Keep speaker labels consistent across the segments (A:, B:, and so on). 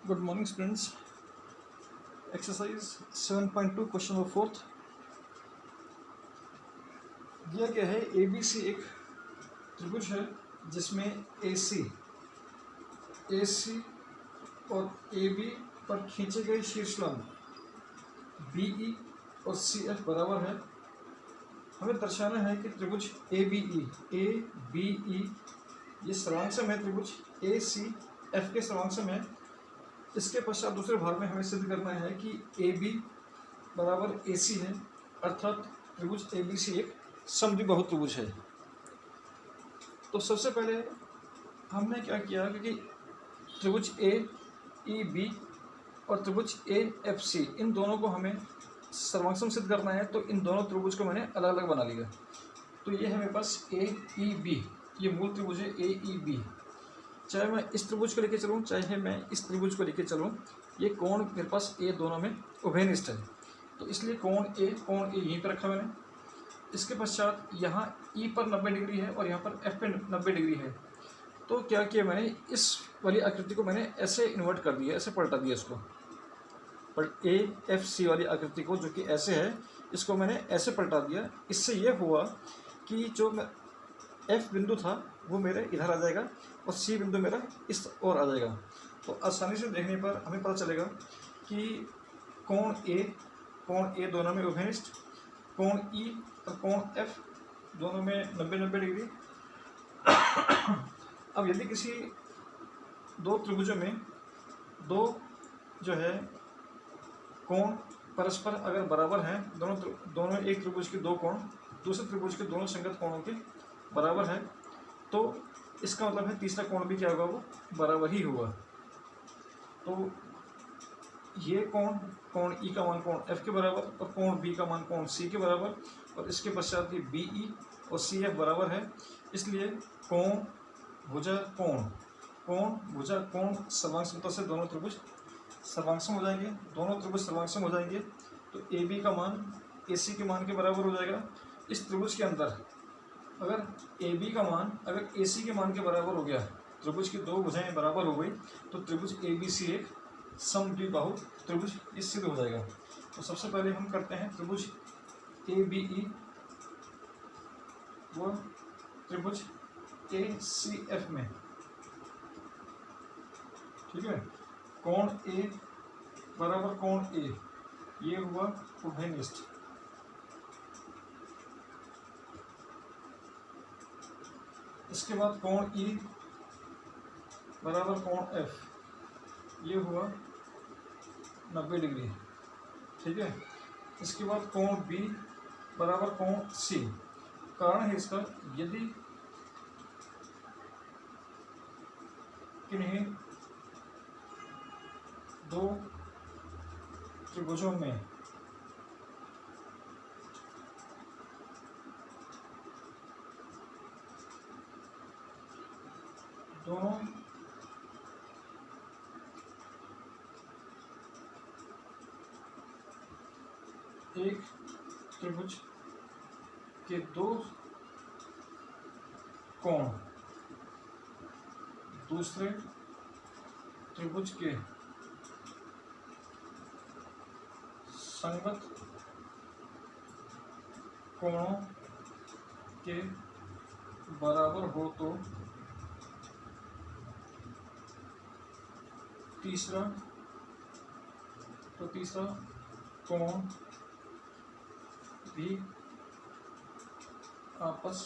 A: Good morning students. Exercise 7.2 question number 4 दिया गया है। ए बी सी एक त्रिभुज है जिसमें ए सी और ए बी पर खींचे गए शीर्षलंब बी ई और सी एफ बराबर है। हमें दर्शाना है कि त्रिभुज ए बी ई ये सर्वांगसम है। त्रिभुज ए सी एफ के सर्वांगसम है। इसके पश्चात दूसरे भाग में हमें सिद्ध करना है कि ए बी बराबर ए सी है, अर्थात त्रिभुज ए बी सी एक समद्विबाहु त्रिभुज है। तो सबसे पहले हमने क्या किया, क्योंकि त्रिभुज ए ई बी और त्रिभुज ए एफ सी इन दोनों को हमें सर्वांगसम सिद्ध करना है, तो इन दोनों त्रिभुज को मैंने अलग अलग बना लिया। तो ये है मेरे पास ए ई बी, ये मूल त्रिभुज है ए ई बी। चाहे मैं इस त्रिभुज को लेके चलूँ चाहे मैं इस त्रिभुज को लेके चलूँ, ये कोण मेरे पास ए दोनों में उभयनिष्ठ है। तो इसलिए कोण ए यहीं पर रखा मैंने। इसके पश्चात यहाँ ई पर 90 डिग्री है और यहाँ पर एफ पे 90 डिग्री है। तो क्या किया मैंने, इस वाली आकृति को मैंने ऐसे इन्वर्ट कर दिया, ऐसे पलटा दिया इसको। पर ए एफ सी वाली आकृति को जो कि ऐसे है, इसको मैंने ऐसे पलटा दिया। इससे ये हुआ कि जो एफ बिंदु था वो मेरे इधर आ जाएगा और सी बिंदु मेरा इस ओर आ जाएगा। तो आसानी से देखने पर हमें पता चलेगा कि कोण ए दोनों में उभयनिष्ठ, कोण ई और कोण एफ दोनों में 90-90 डिग्री। अब यदि किसी दो त्रिभुजों में दो जो है कोण परस्पर अगर बराबर हैं, दोनों एक त्रिभुज के दो कोण दूसरे त्रिभुज के दोनों संगत कोणों के बराबर है, तो इसका मतलब है तीसरा कोण भी क्या होगा, वो बराबर ही होगा। तो ये कोण ई का मान कोण एफ के बराबर और कोण बी का मान कोण सी के बराबर, और इसके पश्चात ये बी ई और सी एफ बराबर है। इसलिए कोण भुजा कोण सर्वांग से दोनों त्रिभुज सर्वांगसम हो जाएंगे। दोनों त्रिभुज सर्वांगसम हो जाएंगे तो ए बी का मान ए सी के मान के बराबर हो जाएगा। इस त्रिभुज के अंदर अगर ए बी का मान अगर ए सी के मान के बराबर हो गया, त्रिभुज की दो भुजाएं बराबर हो गई, तो त्रिभुज ए बी सी एक समद्विबाहु त्रिभुज इस सिद्ध हो जाएगा। तो सबसे पहले हम करते हैं त्रिभुज ए बी ई व त्रिभुज ए सी एफ में, ठीक है। कोण ए बराबर कोण ए, ये हुआ उभयनिष्ठ। इसके बाद कोण ई बराबर कोण एफ, ये हुआ 90 डिग्री, ठीक है। इसके बाद कोण बी बराबर कोण सी। कारण है इसका, यदि किन्हीं दो त्रिभुजों में दोनों एक त्रिभुज के दो कोण दूसरे त्रिभुज के संगत कोणों के बराबर हो, तो तीसरा कोण भी आपस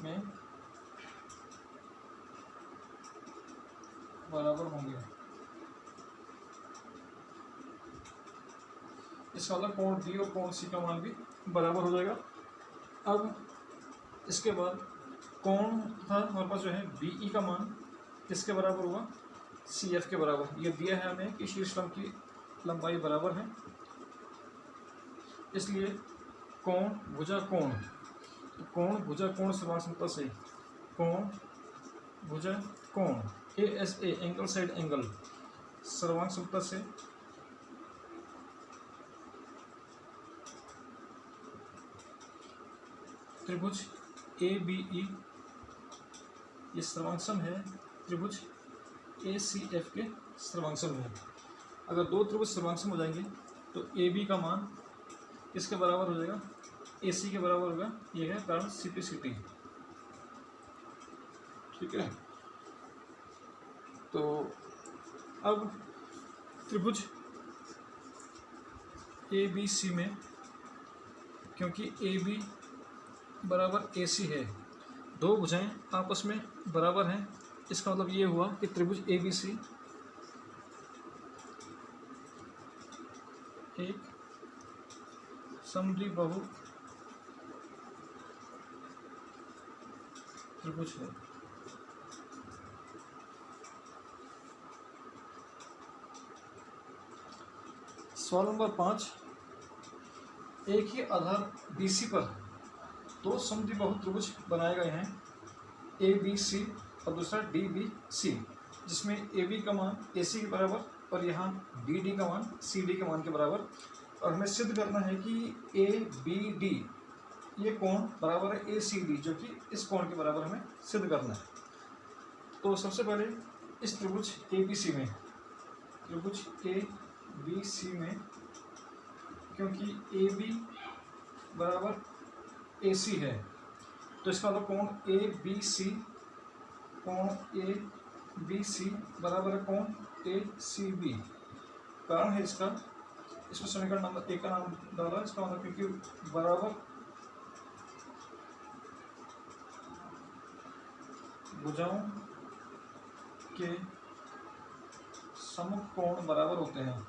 A: में बराबर होंगे। इसका मतलब कोण बी और कोण सी का मान भी बराबर हो जाएगा। अब इसके बाद कोण था हमारे पास जो है बी ई का मान किसके बराबर हुआ, सी एफ के बराबर। ये दिया है हमें कि शीर्षलंब की लंबाई बराबर है, इसलिए कोण भुजा कोण, तो कोण भुजा कोण सर्वांग से कोण भुजा कोण A S A angle side angle सर्वांग समता से त्रिभुज ए बी ई ये सर्वांगसम है त्रिभुज ए सी एफ के सर्वांगसम है। अगर दो त्रिभुज सर्वांगसम हो जाएंगे तो ए बी का मान किसके बराबर हो जाएगा, ए सी के बराबर होगा। ये है कारण सिटी। ठीक है, तो अब त्रिभुज ए बी सी में, क्योंकि ए बी बराबर ए सी है, दो भुजाएं आपस में बराबर हैं, इसका मतलब ये हुआ कि त्रिभुज ए बी सी एक समद्विबाहु त्रिभुज है। सवाल नंबर 5, एक ही आधार BC पर दो समद्विबाहु त्रिभुज बनाए गए हैं, ABC और दूसरा DBC, जिसमें AB का मान AC के बराबर और यहाँ BD का मान CD के मान के बराबर। और हमें सिद्ध करना है कि ABD ये कोण बराबर है ACD, जो कि इस कोण के बराबर हमें सिद्ध करना है। तो सबसे पहले इस त्रिभुज ABC में, त्रिभुज ABC में, क्योंकि AB बराबर AC है, तो इसका मतलब कोण ABC बराबर है कोण ACB। कारण है इसका, इसमें समीकरण नंबर 1 का नाम डाला, इसका मतलब क्योंकि बराबर भुजाओं के समुख कोण बराबर होते हैं।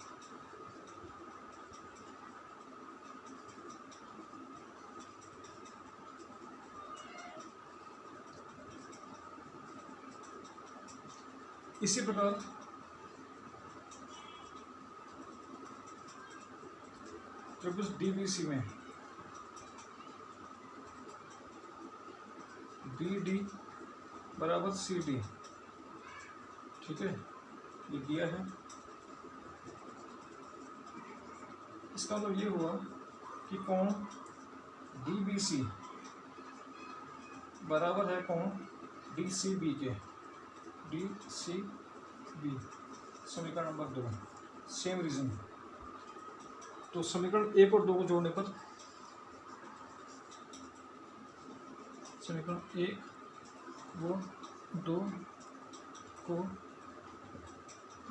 A: इसी प्रकार त्रिभुज DBC में BD बराबर CD, ठीक है, ये दिया है। इसका मतलब ये हुआ कि कोण DBC बराबर है कोण DCB के, DCB, समीकरण नंबर 2, सेम रीजन। तो समीकरण 1 और 2 को जोड़ने पर, समीकरण 1 वो 2 को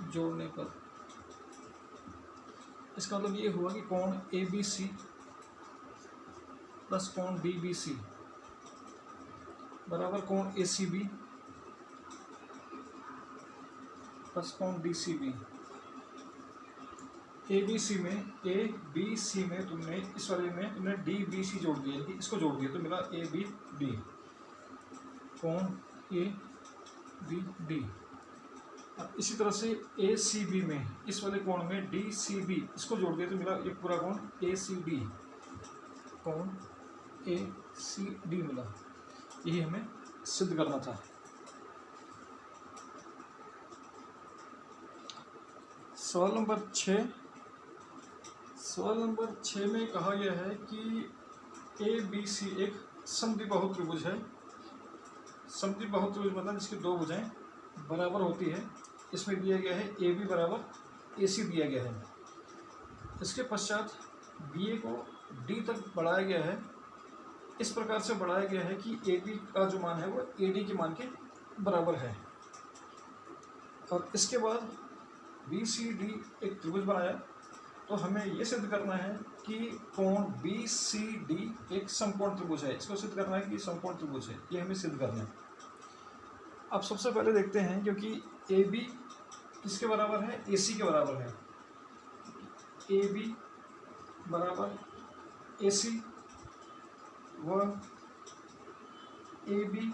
A: जोड़ने पर इसका मतलब ये हुआ कि कोण ABC प्लस कोण DBC बराबर कोण ACB प्लस कोण DCB। ABC में ABC में तुमने इस वाले में तुमने DBC जोड़ दिया, इसको जोड़ दिया तो मिला ABD, कोण ABD। अब इसी तरह से ACB में इस वाले कोण में DCB, इसको जोड़ दिया तो मिला एक पूरा कोण ACD, कोण ACD मिला। यही हमें सिद्ध करना था। सवाल नंबर 6, सवाल नंबर 6 में कहा गया है कि ABC एक समद्विबाहु त्रिभुज है। समद्विबाहु त्रिभुज मतलब जिसकी दो भुजाएं बराबर होती है। इसमें दिया गया है AB बराबर AC दिया गया है। इसके पश्चात BA को D तक बढ़ाया गया है। इस प्रकार से बढ़ाया गया है कि AB का जो मान है वो AD के मान के बराबर है। और इसके बाद BCD एक त्रिभुज बनाया, तो हमें ये सिद्ध करना है कि कोण BCD एक समकोण त्रिभुज है। इसको सिद्ध करना है कि समकोण त्रिभुज है, ये हमें सिद्ध करना है। अब सबसे पहले देखते हैं, क्योंकि AB किसके बराबर है, AC के बराबर है। AB बराबर AC व AB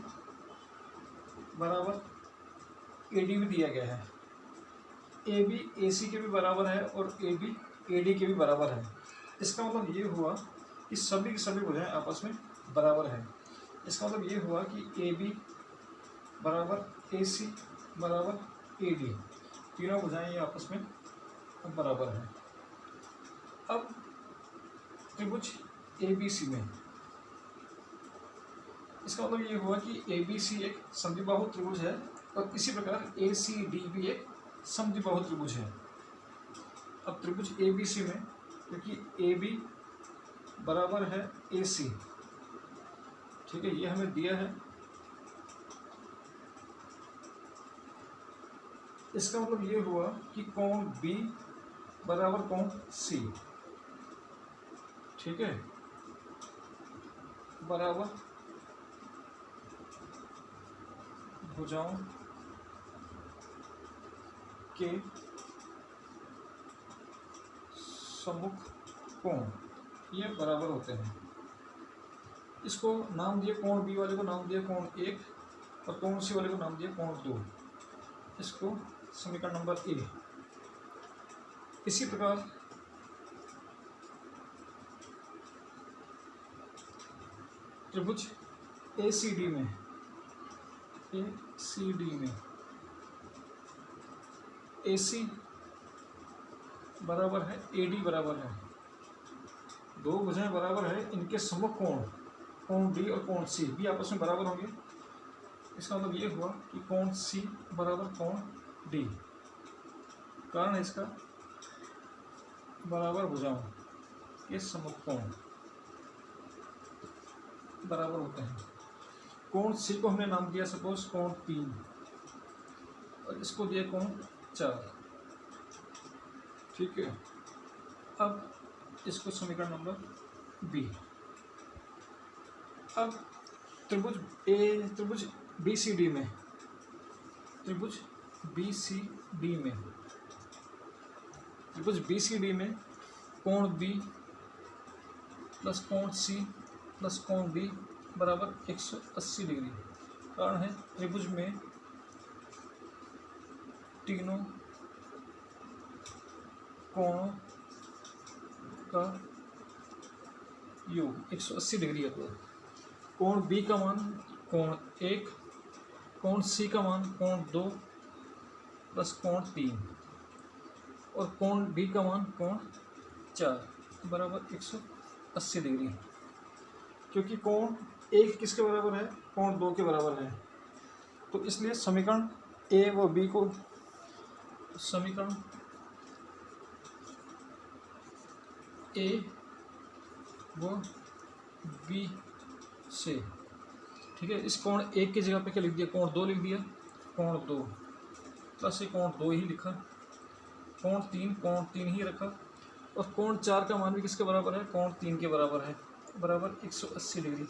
A: बराबर AD भी दिया गया है। AB AC के भी बराबर है और AB AD के भी बराबर है। इसका मतलब ये हुआ कि सभी की सभी भुजाएं आपस में बराबर हैं। इसका मतलब ये हुआ कि AB बराबर AC बराबर AD, तीनों भुजाएं ये आपस में बराबर हैं। अब त्रिभुज ABC में इसका मतलब ये हुआ कि ABC एक समद्विबाहु त्रिभुज है और इसी प्रकार ACD भी एक समद्विबाहु त्रिभुज है। अब त्रिभुज ए बी सी में, क्योंकि ए बी बराबर है ए सी, ठीक है, ये हमें दिया है। इसका मतलब ये हुआ कि कोण बी बराबर कोण सी, ठीक है, बराबर भुजाओं के सम्मुख कोण ये बराबर होते हैं। इसको नाम दिया, कोण बी वाले को नाम दिया कोण 1 और कोण सी वाले को नाम दिया कोण 2। इसको समीकरण नंबर ए। इसी प्रकार त्रिभुज ए सी डी में ए सी बराबर है ए डी बराबर है, दो भुजाएं बराबर है, इनके सम्मुख कोण डी और कोण सी भी आपस में बराबर होंगे। इसका मतलब ये हुआ कि कोण सी बराबर कोण डी, कारण है इसका बराबर भुजाओं के सम्मुख कोण बराबर होते हैं। कोण सी को हमने नाम दिया सपोज कोण 3 और इसको दिया कोण 4, ठीक है। अब इसको समीकरण नंबर बी। अब त्रिभुज बी सी डी में कोण बी प्लस कोण सी प्लस कोण डी बराबर 180 डिग्री। कारण है त्रिभुज में तीनों कोणों का योग 180 डिग्री है। तो कोण बी का मान कोण 1, कोण सी का मान कोण 2 प्लस कोण 3 और कोण डी का मान कोण 4 बराबर 180 डिग्री। क्योंकि कोण 1 किसके बराबर है, कोण 2 के बराबर है, तो इसलिए समीकरण ए व बी को समीकरण ए व बी से, ठीक है, इस कोण 1 की जगह पे क्या लिख दिया, कोण 2 लिख दिया, कोण 2 प्लस ये कोण 2 ही लिखा, कोण 3 ही रखा और कोण 4 का मान भी किसके बराबर है, कोण 3 के बराबर है, बराबर 180 डिग्री।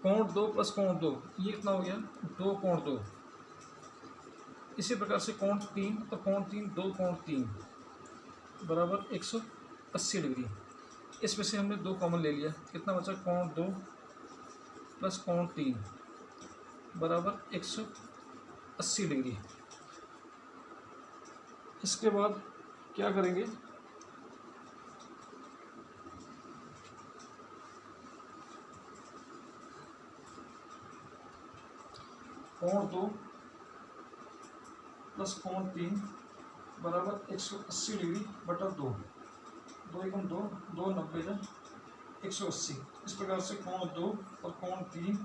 A: कोण 2 प्लस कोण 2 ये कितना हो गया, 2 कोण 2। इसी प्रकार से कोण 3 और कोण 3 2 कोण 3 बराबर 180 डिग्री। इसमें से हमने 2 कॉमन ले लिया, कितना बचा, कोण 2 प्लस कोण 3 बराबर 180 डिग्री। इसके बाद क्या करेंगे, कोण 2 प्लस कोण 3 बराबर 180 डिग्री बटा 2, 2 एकम 2, 2 90 180। इस प्रकार से कोण 2 और कोण 3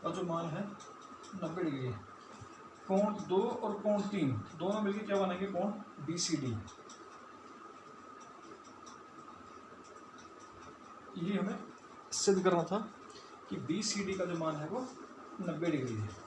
A: का जो मान है 90 डिग्री है। कोण 2 और कोण 3 दोनों मिलकर क्या बनेंगे, कोण बी सी डी। ये हमें सिद्ध करना था कि बी सी डी का जो मान है वो 90 डिग्री है।